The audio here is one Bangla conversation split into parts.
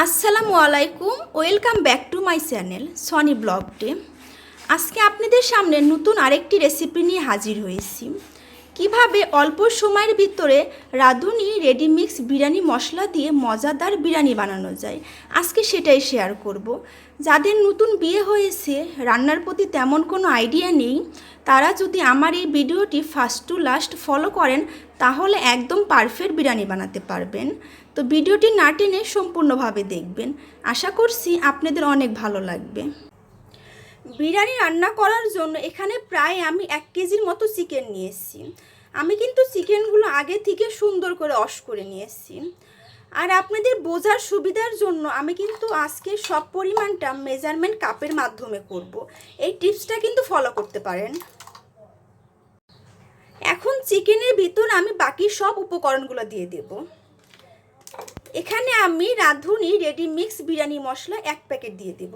আসসালামু আলাইকুম, welcome back to my channel Sony blog day. আজকে আপনাদের সামনে নতুন আরেকটি রেসিপি নিয়ে হাজির হয়েছি। কিভাবে অল্প সময়ের ভিতরে রাঁধুনি রেডিমিক্স বিরিয়ানি মশলা দিয়ে মজাদার বিরিয়ানি বানানো যায়, আজকে সেটাই শেয়ার করব। যাদের নতুন বিয়ে হয়েছে, রান্নার প্রতি তেমন কোনো আইডিয়া নেই, তারা যদি আমার এই ভিডিওটি ফার্স্ট টু লাস্ট ফলো করেন তাহলে একদম পারফেক্ট বিরিয়ানি বানাতে পারবেন। তো ভিডিওটি না টেনে সম্পূর্ণভাবে দেখবেন, আশা করছি আপনাদের অনেক ভালো লাগবে। বিরিয়ানি রান্না করার জন্য এখানে প্রায় আমি 1 কেজির মতো চিকেন নিয়েছি। আমি কিন্তু চিকেনগুলো আগে থেকে সুন্দর করে ওয়াশ করে নিয়েছি। আর আপনাদের বোঝার সুবিধার জন্য আমি কিন্তু আজকে সব পরিমাণটা মেজারমেন্ট কাপের মাধ্যমে করব। এই টিপসটা কিন্তু ফলো করতে পারেন। এখন চিকেনের ভিতর আমি বাকি সব উপকরণগুলো দিয়ে দেব। এখানে আমি রাঁধুনি রেডিমিক্স বিরিয়ানি মশলা 1 প্যাকেট দিয়ে দেব।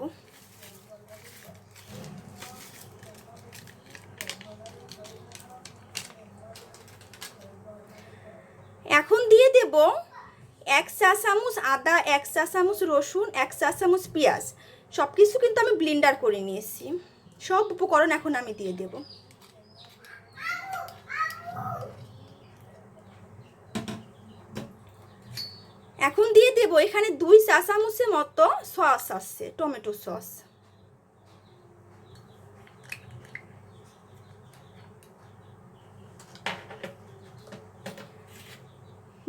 এখন দিয়ে দেব 1 চা চামচ আদা, 1 চা চামচ রসুন, 1 চা চামচ পেঁয়াজ। সব কিছু কিন্তু আমি ব্লেন্ডার করে নিয়েছি। সব উপকরণ এখন আমি দিয়ে দেব। এখন দিয়ে দেব এখানে 2 চা চামচের মতো সস আছে, টমেটো সস।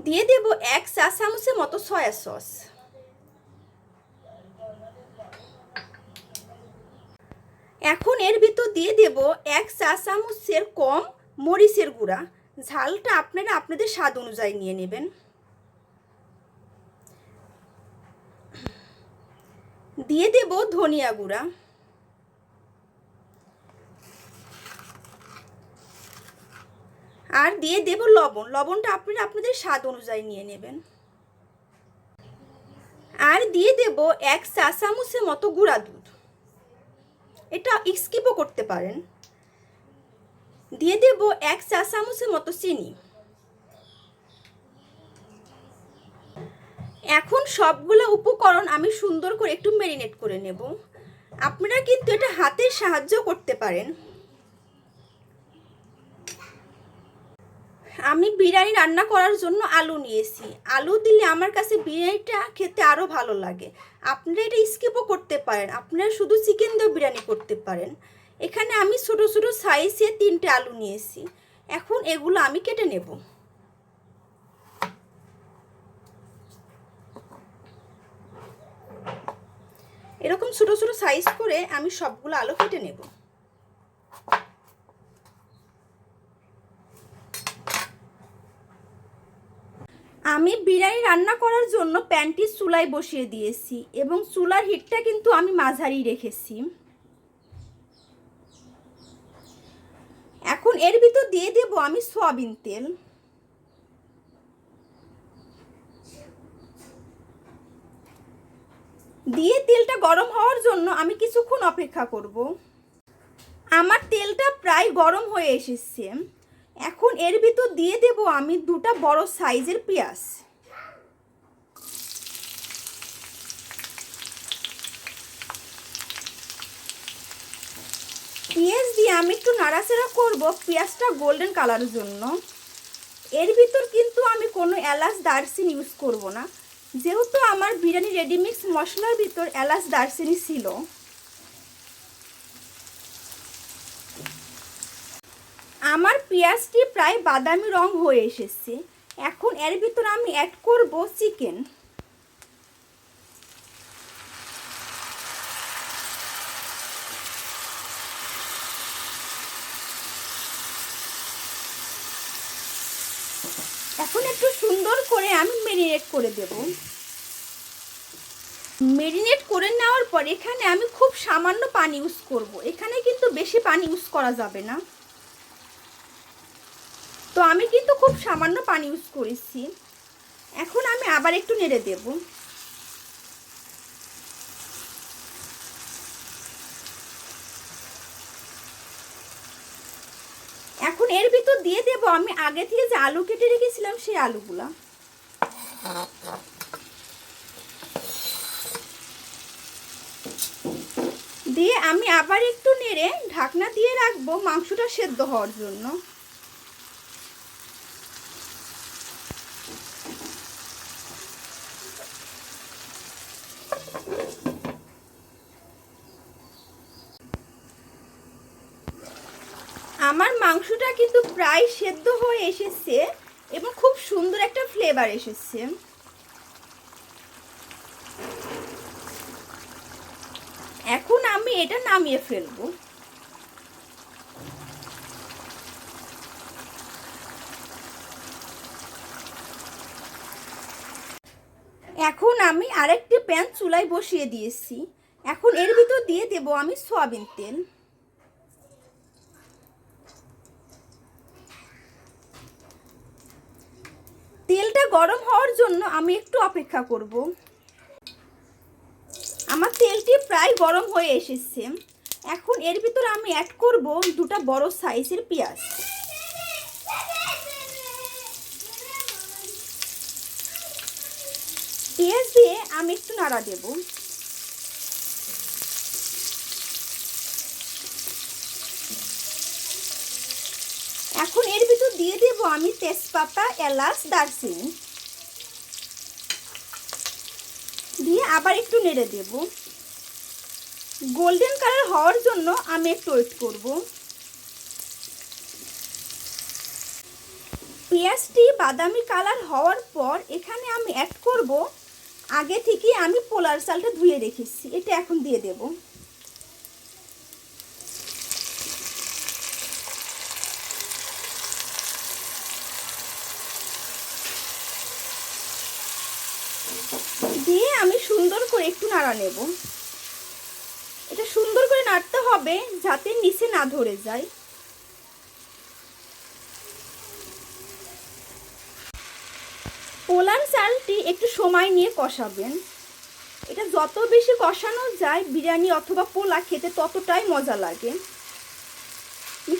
দিয়ে দেব 1 চা চামচের মতো সয়া সস। এখন এর ভিতর দিয়ে দেব 1 চা চামচের কম মরিচের গুঁড়া। ঝালটা আপনারা আপনাদের স্বাদ অনুযায়ী নিয়ে নেবেন। দিয়ে দেব ধনিয়া গুঁড়া। আর দিয়ে দেব লবণ। লবণটা আপনারা আপনাদের স্বাদ অনুযায়ী নিয়ে নেবেন। আর দিয়ে দেব 1 চা চামচের মতো গুঁড়া দুধ। এটা স্কিপও করতে পারেন। দিয়ে দেব 1 চা চামচের মতো চিনি। এখন সবগুলো উপকরণ আমি সুন্দর করে একটু ম্যারিনেট করে নেব। আপনারা কিন্তু এটা হাতের সাহায্য করতে পারেন। আমি বিরিয়ানি রান্না করার জন্য আলু নিয়েছি। আলু দিলে আমার কাছে বিরিয়ানিটা খেতে আরও ভালো লাগে। আপনারা এটা স্কিপও করতে পারেন, আপনারা শুধু চিকেন দিয়ে বিরিয়ানি করতে পারেন। এখানে আমি ছোট ছোট সাইজে 3টে আলু নিয়েছি। এখন এগুলো আমি কেটে নেব। এরকম ছোট ছোট সাইজ করে আমি সবগুলো আলু কেটে নেব। আমি বিরিয়ানি রান্না করার জন্য প্যানটি চুলায় বসিয়ে দিয়েছি এবং চুলার হিটটা কিন্তু আমি মাঝারি রেখেছি। এখন এর ভিতর দিয়ে দেব আমি সয়াবিন তেল। দিয়ে তেলটা গরম হওয়ার জন্য আমি কিছুক্ষণ অপেক্ষা করব। আমার তেলটা প্রায় গরম হয়ে এসেছে। এখন এর ভিতর দিয়ে দেব আমি 2টা বড় সাইজের পেঁয়াজ। পেঁয়াজ দিয়ে আমি একটু নাড়াচাড়া করব পেঁয়াজটা গোল্ডেন কালারের জন্য। এর ভিতর কিন্তু আমি কোনো এলাচ দারচিনি ইউজ করব না, যেহেতু আমার বিরিয়ানি রেডিমিক্স মশলার ভিতর এলাচ দারচিনি ছিল। আমার পেঁয়াজটি প্রায় বাদামি রং হয়ে এসেছে। এখন এর ভিতর আমি অ্যাড করব চিকেন। এখন একটু সুন্দর করে আমি ম্যারিনেট করে দেব। ম্যারিনেট করে নেওয়ার পর এখানে আমি খুব সামান্য পানি ইউজ করব। এখানে কিন্তু বেশি পানি ইউজ করা যাবে না, তো আমি কিন্তু খুব সামান্য পানি ইউজ করেছি। এখন আমি আবার একটু নেড়ে দেব। এখন এর ভিতর দিয়ে দেব আমি আগে থেকে যে আলু কেটে রেখেছিলাম সেই আলুগুলা। দিয়ে আমি আবার একটু নেড়ে ঢাকনা দিয়ে রাখবো মাংসটা সেদ্ধ হওয়ার জন্য। আমার মাংসটা কিন্তু প্রায় সেদ্ধ হয়ে এসেছে এবং খুব সুন্দর একটা ফ্লেভার এসেছে। এখন আমি এটা নামিয়ে ফেলবো। এখন আমি আরেকটি প্যান চুলায় বসিয়ে দিয়েছি। এখন এর ভিতর দিয়ে দেব আমি সয়াবিন তেল। তেলটা গরম হওয়ার জন্য আমি একটু অপেক্ষা করব। আমার তেলটি প্রায় গরম হয়ে এসেছে। এখন এর ভিতর আমি অ্যাড করব দুটো বড় সাইজের পেঁয়াজ। পেঁয়াজ দিয়ে আমি একটু নাড়া দেব। এখন এর ভিতর দিয়ে দেব আমি তেজপাতা, এলাচ, দারচিনি দিয়ে আবার একটু নেড়ে দেব। গোল্ডেন কালার হওয়ার জন্য আমি একটু ওয়েট করব। পেঁয়াজটি বাদামি কালার হওয়ার পর এখানে আমি অ্যাড করব আগে থেকে আমি পোলার চালটা ধুয়ে রেখেছি, এটা এখন দিয়ে দেব। দিয়ে আমি সুন্দর করে একটু নাড়া নেব। এটা সুন্দর করে নাড়তে হবে যাতে নিচে না ধরে যায়। পোলার চালটি একটু সময় নিয়ে কষাবেন। এটা যত বেশি কষানো যায় বিরিয়ানি অথবা পোলা খেতে ততটাই মজা লাগে।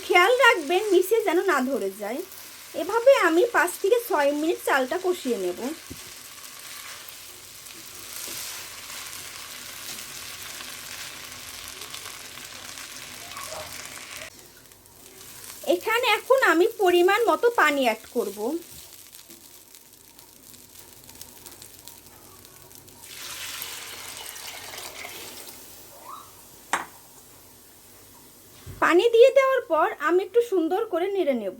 খেয়াল রাখবেন নিচে যেন না ধরে যায়। এভাবে আমি 5 থেকে 6 মিনিট চালটা কষিয়ে নেব। এখানে এখন আমি পরিমাণ মতো পানি অ্যাড করব। পানি দিয়ে দেওয়ার পর আমি একটু সুন্দর করে নেড়ে নেব।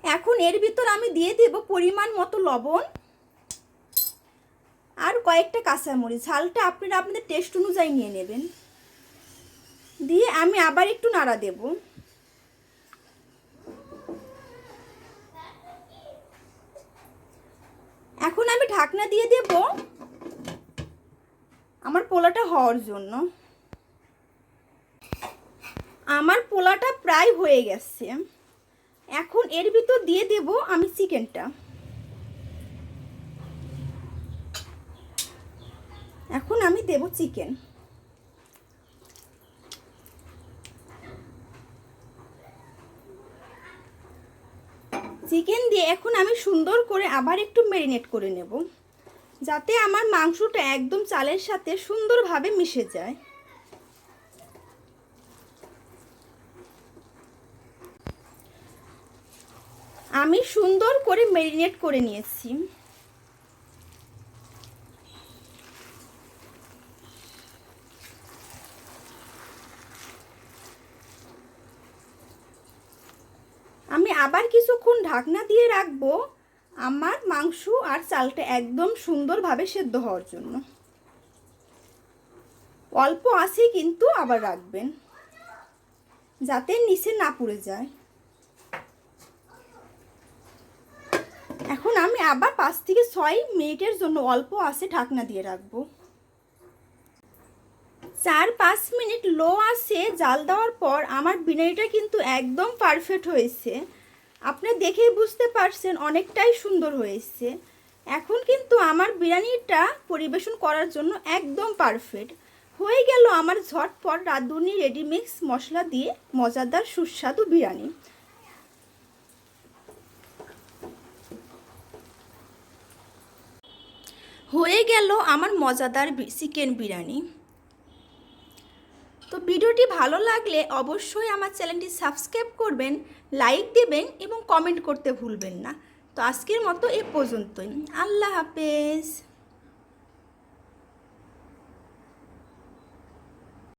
এখন এর ভিতর আমি দিয়ে দেব পরিমাণ মতো লবণ আর কয়েকটা কাঁচামরিচ। ঝালটা আপনারা আপনাদের টেস্ট অনুযায়ী নিয়ে নেবেন। দিয়ে আমি আবার একটু নাড়া দেব। এখন আমি ঢাকনা দিয়ে দেব আমার পোলাটা হওয়ার জন্য। আমার পোলাটা প্রায় হয়ে গেছে। এখন এর ভিতর দিয়ে দেব আমি চিকেনটা। এখন আমি দেব চিকেন। চিকেন দিয়ে এখন আমি সুন্দর করে আবার একটু ম্যারিনেট করে নেব যাতে আমার মাংসটা একদম চালের সাথে সুন্দরভাবে মিশে যায়। আমি সুন্দর করে ম্যারিনেট করে নিয়েছি। আমি আবার কিছুক্ষণ ঢাকনা দিয়ে রাখবো আমার মাংস আর চালটা একদম সুন্দরভাবে সেদ্ধ হওয়ার জন্য। অল্প আছে কিন্তু আবার রাখবেন যাতে নিচে না পুড়ে যায়। এখন আমি আবার 5 থেকে 6 মিনিটের জন্য অল্প আছে ঢাকনা দিয়ে রাখবো। 4-5 মিনিট লো আছে জাল দেওয়ার পর আমার বিরিয়ানিটা কিন্তু একদম পারফেক্ট হয়েছে। আপনি দেখেই বুঝতে পারছেন অনেকটাই সুন্দর হয়েছে। এখন কিন্তু আমার বিরিয়ানিটা পরিবেশন করার জন্য একদম পারফেক্ট হয়ে গেল আমার ঝটপট রাঁধুনি রেডিমিক্স মশলা দিয়ে মজাদার সুস্বাদু বিরিয়ানি। হয়ে গেল আমার মজাদার চিকেন বিরিয়ানি। তো ভিডিওটি ভালো লাগলে অবশ্যই আমার চ্যানেলটি সাবস্ক্রাইব করবেন, লাইক দেবেন এবং কমেন্ট করতে ভুলবেন না। তো আজকের মতো এ পর্যন্তই। আল্লাহ হাফেজ।